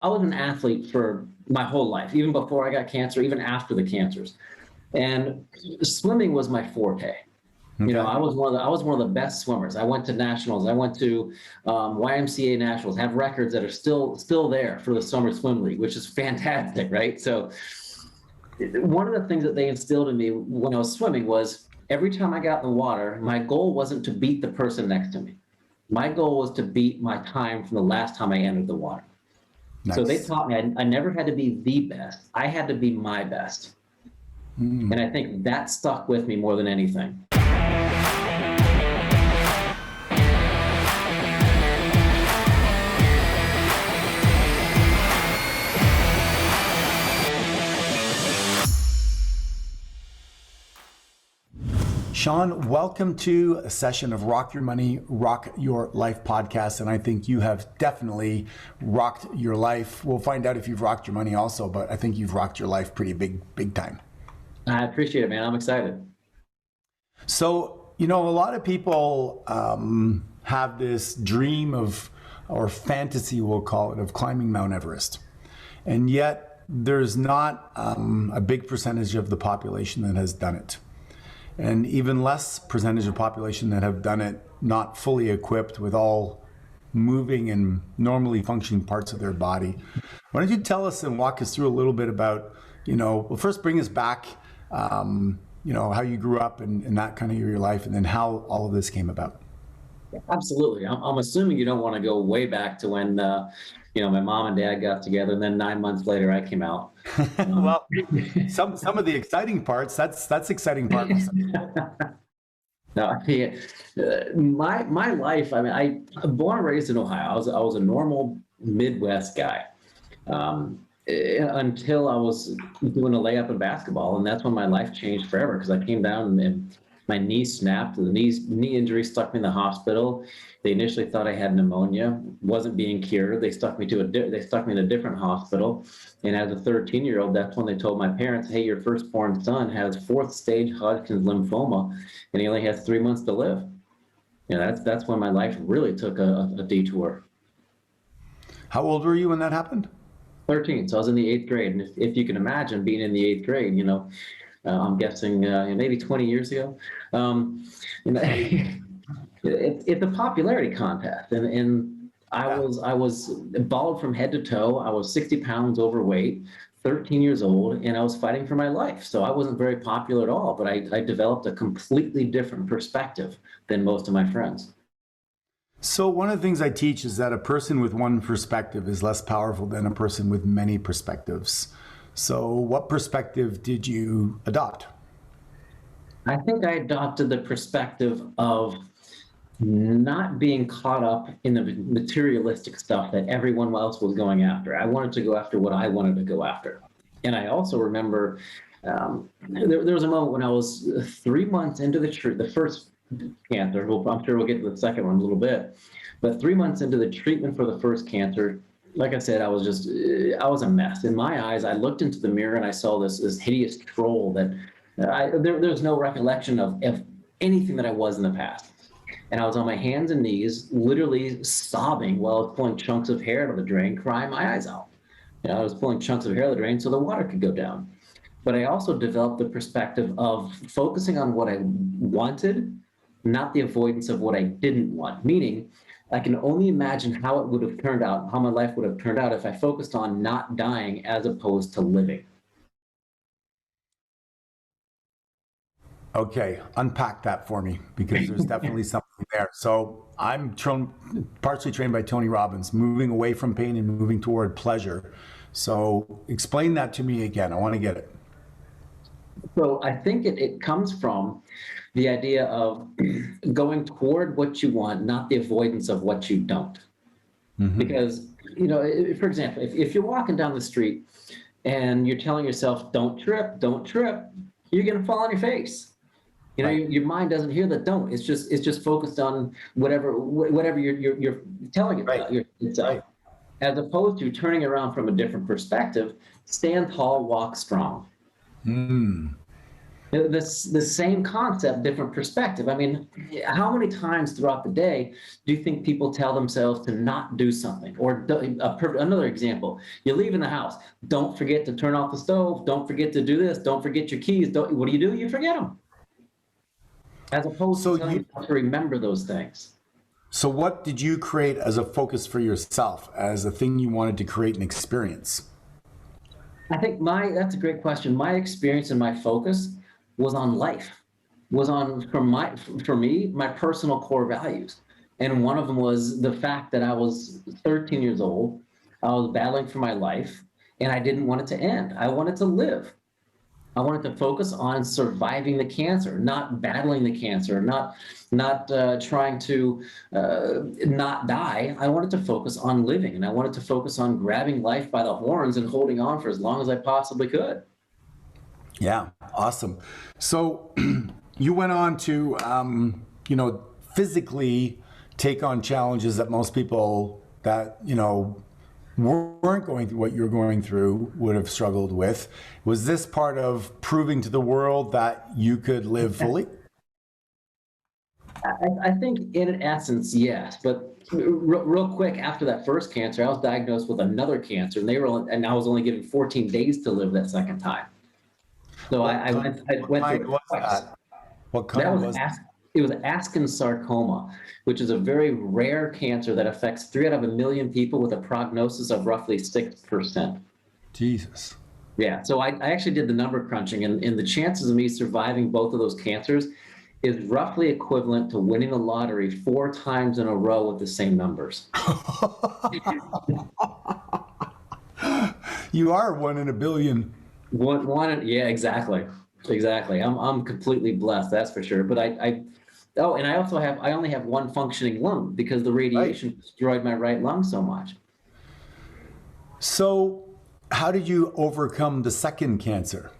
I was an athlete for my whole life, even before I got cancer, even after the cancers. And swimming was my forte. Okay. I was one of the best swimmers. I went to nationals. I went to YMCA nationals. Have records that are still there for the summer swim league, which is fantastic, right? So one of the things that they instilled in me when I was swimming was every time I got in the water, my goal wasn't to beat the person next to me. My goal was to beat my time from the last time I entered the water. So they Nice. taught me I never had to be the best. I had to be my best. And I think that stuck with me more than anything. Sean, welcome to a session of Rock Your Money, Rock Your Life podcast. And I think you have definitely rocked your life. We'll find out if you've rocked your money also, but I think you've rocked your life pretty big time. I appreciate it, man. I'm excited. So, a lot of people have this dream of, or fantasy, we'll call it, of climbing Mount Everest. And yet there's not a big percentage of the population that has done it. And even less percentage of population that have done it not fully equipped with all moving and normally functioning parts of their body. Why don't you tell us and walk us through a little bit about, well, first bring us back, how you grew up and that kind of your life, and then how all of this came about. Absolutely. I'm assuming you don't want to go way back to when, my mom and dad got together, and then 9 months later I came out. Well, some of the exciting parts, that's exciting part. No, my life. I mean, I'm born and raised in Ohio. I was a normal Midwest guy until I was doing a layup in basketball, and that's when my life changed forever. Because I came down and my knee snapped. The knee injury stuck me in the hospital. They initially thought I had pneumonia, wasn't being cured. They stuck me in a different hospital. And as a 13-year-old, that's when they told my parents, "Hey, your firstborn son has 4th stage Hodgkin's lymphoma, and he only has 3 months to live." That's when my life really took a detour. How old were you when that happened? 13. So I was in the 8th grade, and if you can imagine being in the 8th grade, I'm guessing maybe 20 years ago. It's a popularity contest, and I was bald from head to toe. I was 60 pounds overweight, 13 years old, and I was fighting for my life. So I wasn't very popular at all, but I developed a completely different perspective than most of my friends. So one of the things I teach is that a person with one perspective is less powerful than a person with many perspectives. So what perspective did you adopt? I think I adopted the perspective of not being caught up in the materialistic stuff that everyone else was going after. I wanted to go after what I wanted to go after. And I also remember there was a moment when I was 3 months into the first cancer. I'm sure we'll get to the second one in a little bit. But 3 months into the treatment for the first cancer, like I said, I was a mess. In my eyes, I looked into the mirror and I saw this hideous troll that there's no recollection of anything that I was in the past. And I was on my hands and knees, literally sobbing while I was pulling chunks of hair out of the drain, crying my eyes out. I was pulling chunks of hair out of the drain so the water could go down. But I also developed the perspective of focusing on what I wanted, not the avoidance of what I didn't want. Meaning, I can only imagine how it would have turned out, how my life would have turned out if I focused on not dying as opposed to living. Okay, unpack that for me, because there's definitely something there. So I'm partially trained by Tony Robbins, moving away from pain and moving toward pleasure. So explain that to me again. I want to get it. So I think it comes from the idea of going toward what you want, not the avoidance of what you don't. Mm-hmm. Because, for example, if you're walking down the street and you're telling yourself, don't trip, you're going to fall on your face. Right. Your mind doesn't hear the don't. It's just focused on whatever you're telling it about yourself. Right. As opposed to turning around from a different perspective, stand tall, walk strong. The same concept, different perspective. I mean, how many times throughout the day do you think people tell themselves to not do something? Or another example, you leave in the house, don't forget to turn off the stove, don't forget to do this, don't forget your keys. What do? You forget them, as opposed to So telling you, yourself to remember those things. so what did you create as a focus for yourself, as a thing you wanted to create and experience? I think that's a great question. My experience and my focus was on life, was on for me, my personal core values. And one of them was the fact that I was 13 years old, I was battling for my life, and I didn't want it to end. I wanted to live. I wanted to focus on surviving the cancer, not battling the cancer, not trying to not die. I wanted to focus on living, and I wanted to focus on grabbing life by the horns and holding on for as long as I possibly could. Yeah, awesome. So you went on to, physically take on challenges that most people that, weren't going through what you're going through would have struggled with. Was this part of proving to the world that you could live fully? I think in essence, yes. But real quick, after that first cancer, I was diagnosed with another cancer, and I was only given 14 days to live that second time. So I What went through kind it was twice. that? What That kind was was it was Askin sarcoma, which is a very rare cancer that affects 3 out of 1 million people with a prognosis of roughly 6%. Jesus. Yeah, so I actually did the number crunching, and the chances of me surviving both of those cancers is roughly equivalent to winning the lottery 4 times in a row with the same numbers. You are one in a billion. Yeah, exactly, exactly. I'm completely blessed, that's for sure. But oh, and I only have one functioning lung because the Right. radiation destroyed my right lung so much. So, how did you overcome the second cancer?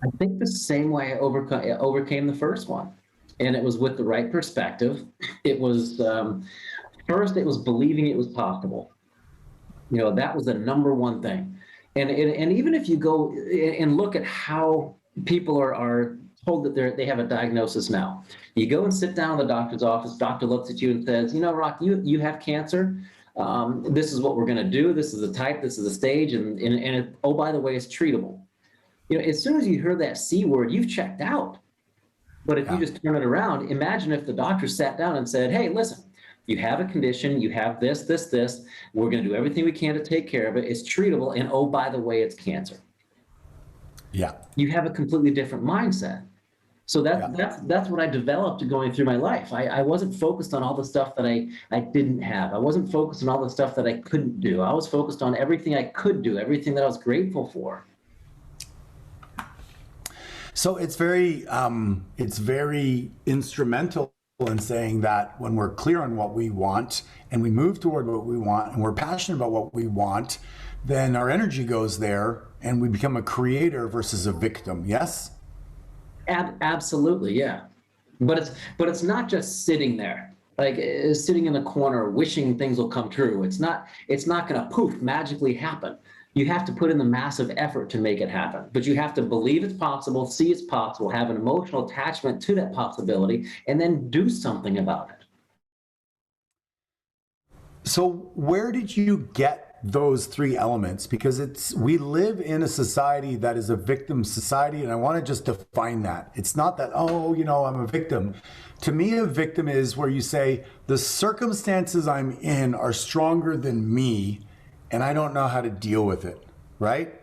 I think the same way I overcame the first one, and it was with the right perspective. It was first, it was believing it was possible. That was the number one thing. And even if you go and look at how people are told that they have a diagnosis now, you go and sit down in the doctor's office. Doctor looks at you and says, Rock, you have cancer. This is what we're going to do. This is the type. This is the stage. Oh, by the way, it's treatable. As soon as you hear that C word, you've checked out. But if you Yeah. just turn it around, imagine if the doctor sat down and said, hey, listen, you have a condition, you have this, this, this. We're going to do everything we can to take care of it. It's treatable. And oh, by the way, it's cancer. Yeah. You have a completely different mindset. So Yeah. that's what I developed going through my life. I wasn't focused on all the stuff that I didn't have. I wasn't focused on all the stuff that I couldn't do. I was focused on everything I could do, everything that I was grateful for. So it's very instrumental in saying that when we're clear on what we want and we move toward what we want and we're passionate about what we want, then our energy goes there and we become a creator versus a victim. Yes? Absolutely, yeah. But it's not just sitting there, like sitting in the corner wishing things will come true. It's not going to poof magically happen. You have to put in the massive effort to make it happen. But you have to believe it's possible, see it's possible, have an emotional attachment to that possibility, and then do something about it. So where did you get those three elements? Because we live in a society that is a victim society, and I want to just define that. It's not that, oh, I'm a victim. To me, a victim is where you say the circumstances I'm in are stronger than me, and I don't know how to deal with it, right?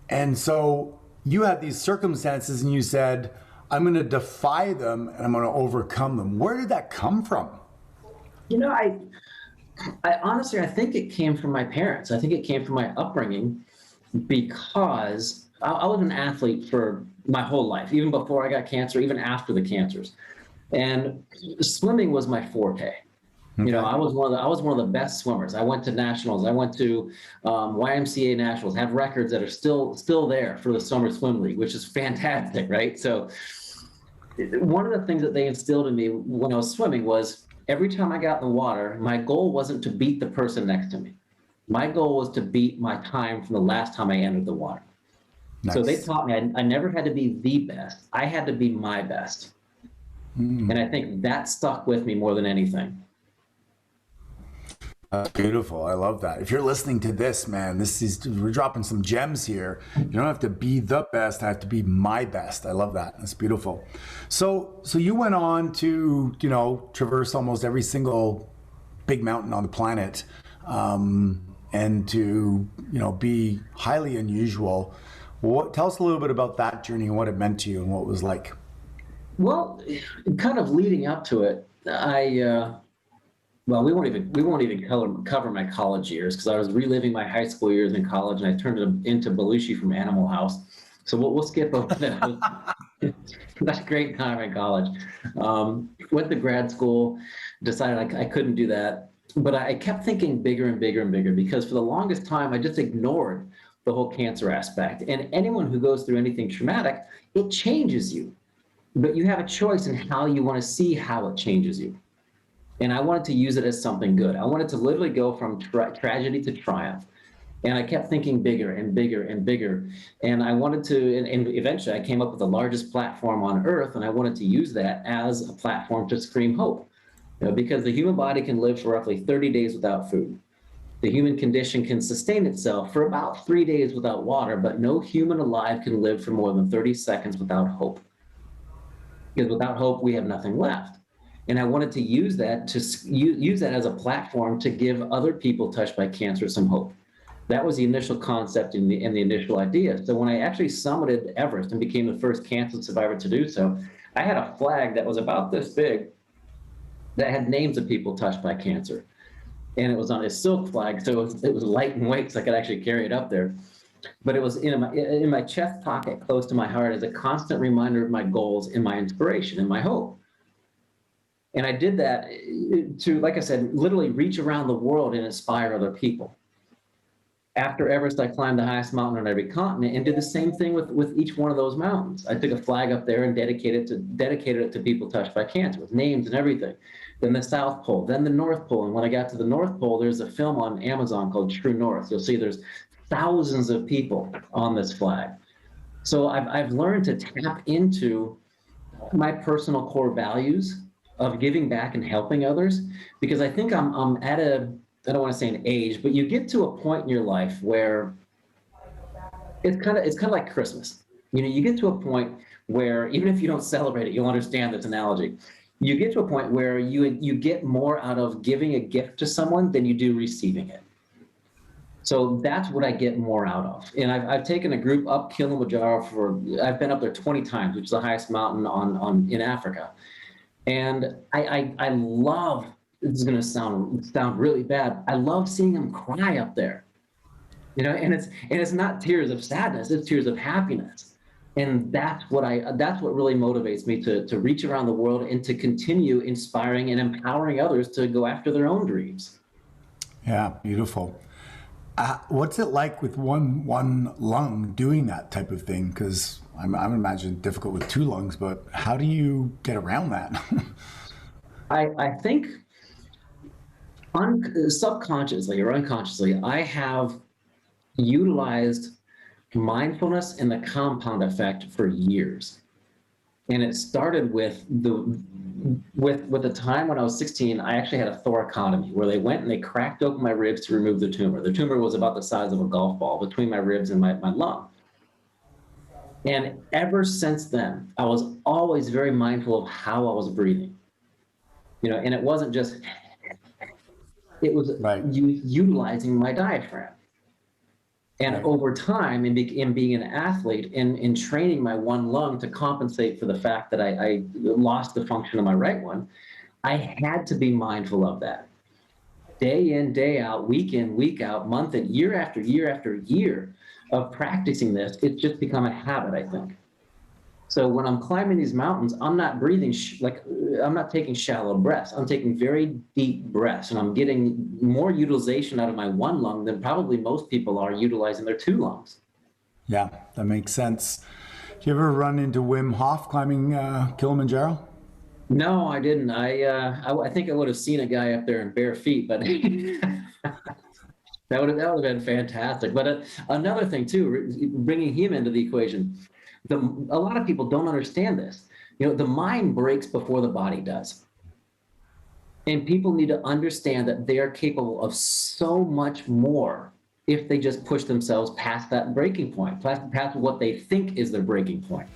And so you had these circumstances and you said, I'm going to defy them and I'm going to overcome them. Where did that come from? You know, I honestly, I think it came from my parents. I think it came from my upbringing because I was an athlete for my whole life, even before I got cancer, even after the cancers. And swimming was my forte. Okay. I was one of the best swimmers. I went to nationals. I went to YMCA nationals. Have records that are still there for the summer swim league, which is fantastic, right? So one of the things that they instilled in me when I was swimming was every time I got in the water, my goal wasn't to beat the person next to me. My goal was to beat my time from the last time I entered the water. So they Nice. taught me I never had to be the best. I had to be my best. And I think that stuck with me more than anything. That's beautiful. I love that. If you're listening to this, man, we're dropping some gems here. You don't have to be the best. I have to be my best. I love that. That's beautiful. So you went on to, traverse almost every single big mountain on the planet, and to, be highly unusual. Tell us a little bit about that journey and what it meant to you and what it was like. Well, kind of leading up to it, well, we won't even cover my college years because I was reliving my high school years in college, and I turned it into Belushi from Animal House. So we'll skip over that. That's a great time in college. Went to grad school, decided I couldn't do that, but I kept thinking bigger and bigger and bigger because for the longest time I just ignored the whole cancer aspect. And anyone who goes through anything traumatic, it changes you, but you have a choice in how you want to see how it changes you. And I wanted to use it as something good. I wanted to literally go from tragedy to triumph. And I kept thinking bigger and bigger and bigger. And I wanted to, and eventually I came up with the largest platform on earth, and I wanted to use that as a platform to scream hope. Because the human body can live for roughly 30 days without food. The human condition can sustain itself for about 3 days without water, but no human alive can live for more than 30 seconds without hope. Because without hope, we have nothing left. And I wanted to use that as a platform to give other people touched by cancer some hope. That was the initial concept and the initial idea. So when I actually summited Everest and became the first cancer survivor to do so, I had a flag that was about this big that had names of people touched by cancer. And it was on a silk flag, so it was light and weight, so I could actually carry it up there. But it was in my chest pocket, close to my heart, as a constant reminder of my goals and my inspiration and my hope. And I did that to, like I said, literally reach around the world and inspire other people. After Everest, I climbed the highest mountain on every continent and did the same thing with each one of those mountains. I took a flag up there and dedicated it to people touched by cancer with names and everything. Then the South Pole, then the North Pole. And when I got to the North Pole, there's a film on Amazon called True North. You'll see there's thousands of people on this flag. So I've learned to tap into my personal core values of giving back and helping others, because I think I'm at I don't want to say an age, but you get to a point in your life where it's kind of like Christmas. You get to a point where even if you don't celebrate it, you'll understand this analogy. You get to a point where you get more out of giving a gift to someone than you do receiving it. So that's what I get more out of. And I've taken a group up Kilimanjaro I've been up there 20 times, which is the highest mountain in Africa. And I love, this is going to sound really bad, I love seeing them cry up there. And it's not tears of sadness, it's tears of happiness. And that's what really motivates me to reach around the world and to continue inspiring and empowering others to go after their own dreams. Yeah, beautiful. What's it like with one lung doing that type of thing? Because I'm imagining difficult with two lungs, but how do you get around that? I think subconsciously or unconsciously, I have utilized mindfulness and the compound effect for years. And it started with the time when I was 16, I actually had a thoracotomy where they went and they cracked open my ribs to remove the tumor. The tumor was about the size of a golf ball between my ribs and my lung. And ever since then, I was always very mindful of how I was breathing. And it wasn't just, it was Right. utilizing my diaphragm. And Right. over time, in being an athlete, in training my one lung to compensate for the fact that I lost the function of my right one, I had to be mindful of that. Day in, day out, week in, week out, month in, year after year after year of practicing this, it's just become a habit, I think. So when I'm climbing these mountains, I'm not breathing I'm not taking shallow breaths. I'm taking very deep breaths, and I'm getting more utilization out of my one lung than probably most people are utilizing their two lungs. Yeah, that makes sense. Do you ever run into Wim Hof climbing Kilimanjaro? No, I didn't. I think I would have seen a guy up there in bare feet, but That would have been fantastic. But another thing too, bringing him into the equation, a lot of people don't understand this. The mind breaks before the body does. And people need to understand that they are capable of so much more if they just push themselves past that breaking point, past what they think is their breaking point.